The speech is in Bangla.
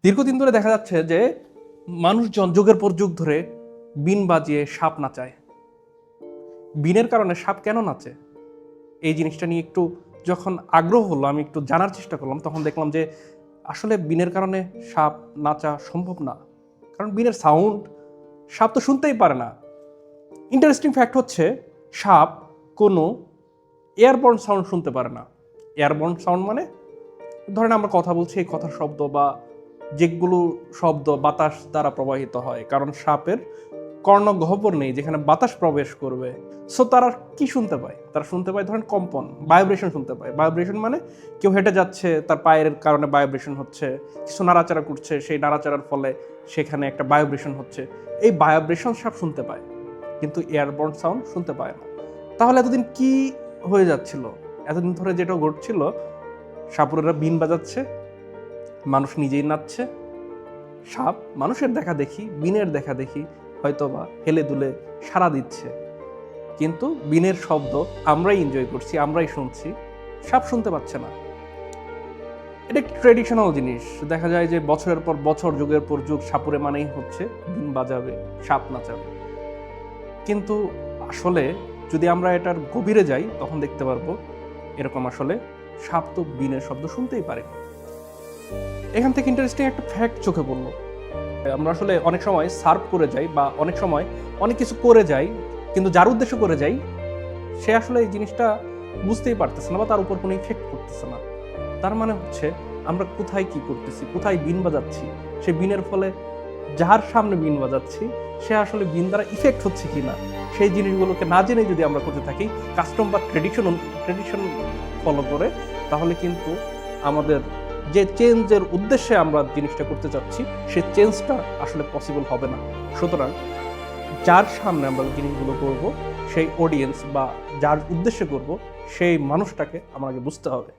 দীর্ঘদিন ধরে দেখা যাচ্ছে যে মানুষজন যুগের পর যুগ ধরে বিন বাজিয়ে সাপ নাচায়। বিনের কারণে সাপ কেন নাচে, এই জিনিসটা নিয়ে একটু যখন আগ্রহ হলো, আমি একটু জানার চেষ্টা করলাম, তখন দেখলাম যে আসলে বিনের কারণে সাপ নাচা সম্ভব না। কারণ বিনের সাউন্ড সাপ তো শুনতেই পারে না। ইন্টারেস্টিং ফ্যাক্ট হচ্ছে, সাপ কোনো এয়ারবর্ন সাউন্ড শুনতে পারে না। এয়ারবর্ন সাউন্ড মানে ধরেন আমরা কথা বলছি, এই কথার শব্দ বা যেগুলো শব্দ বাতাস দ্বারা প্রবাহিত হয়, কারণ সাপের কর্ণগহ্বর নেই যেখানে বাতাস প্রবেশ করবে। সো তারা কি শুনতে পায়? তারা শুনতে পায় ধরেন কম্পন, ভাইব্রেশন শুনতে পায়। ভাইব্রেশন মানে কেউ হেঁটে যাচ্ছে, তার পায়ের কারণে ভাইব্রেশন হচ্ছে, কিছু নাড়াচাড়া করছে, সেই নাড়াচাড়ার ফলে সেখানে একটা ভাইব্রেশন হচ্ছে। এই ভাইব্রেশন সাপ শুনতে পায়, কিন্তু এয়ারবর্ন সাউন্ড শুনতে পায় না। তাহলে এতদিন কি হয়ে যাচ্ছিল? এতদিন ধরে যেটা ঘটছিল, সাপুরেরা বিন বাজাচ্ছে, মানুষ নিজেই নাচছে, সাপ মানুষের দেখা দেখি, বিনের দেখা দেখি হয়তোবা হেলে দুলে সাড়া দিচ্ছে, কিন্তু বিনের শব্দ আমরাই এনজয় করছি, আমরাই শুনছি, সাপ শুনতে পাচ্ছে না। এটা একটি ট্রেডিশনাল জিনিস। দেখা যায় যে বছরের পর বছর, যুগের পর যুগ সাপুরে মানেই হচ্ছে বিন বাজাবে, সাপ নাচাবে। কিন্তু আসলে যদি আমরা এটার গভীরে যাই, তখন দেখতে পারবো এরকম আসলে সাপ তো বিনের শব্দ শুনতেই পারে। এখান থেকে ইন্টারেস্টিং একটা ফ্যাক্ট চোখে পড়লো। আমরা আসলে অনেক সময় সার্ভ করে যাই বা অনেক সময় অনেক কিছু করে যাই, কিন্তু যার উদ্দেশ্য করে যাই সে আসলে এই জিনিসটা বুঝতেই পারতেছে না বা তার উপর কোনো ইফেক্ট করতেছে না। তার মানে হচ্ছে আমরা কোথায় কি করতেছি, কোথায় বিন বাজাচ্ছি, সে বিনের ফলে যার সামনে বিন বাজাচ্ছি সে আসলে বিন দ্বারা ইফেক্ট হচ্ছে কিনা, সেই জিনিসগুলোকে না জেনে যদি আমরা করতে থাকি, কাস্টম বা ট্রেডিশন ফলো করে, তাহলে কিন্তু আমাদের যে চেঞ্জের উদ্দেশ্যে আমরা জিনিসটা করতে চাচ্ছি সে চেঞ্জটা আসলে পসিবল হবে না। সুতরাং যার সামনে আমরা জিনিসগুলো করব, সেই অডিয়েন্স বা যার উদ্দেশ্যে করব, সেই মানুষটাকে আমাকে বুঝতে হবে।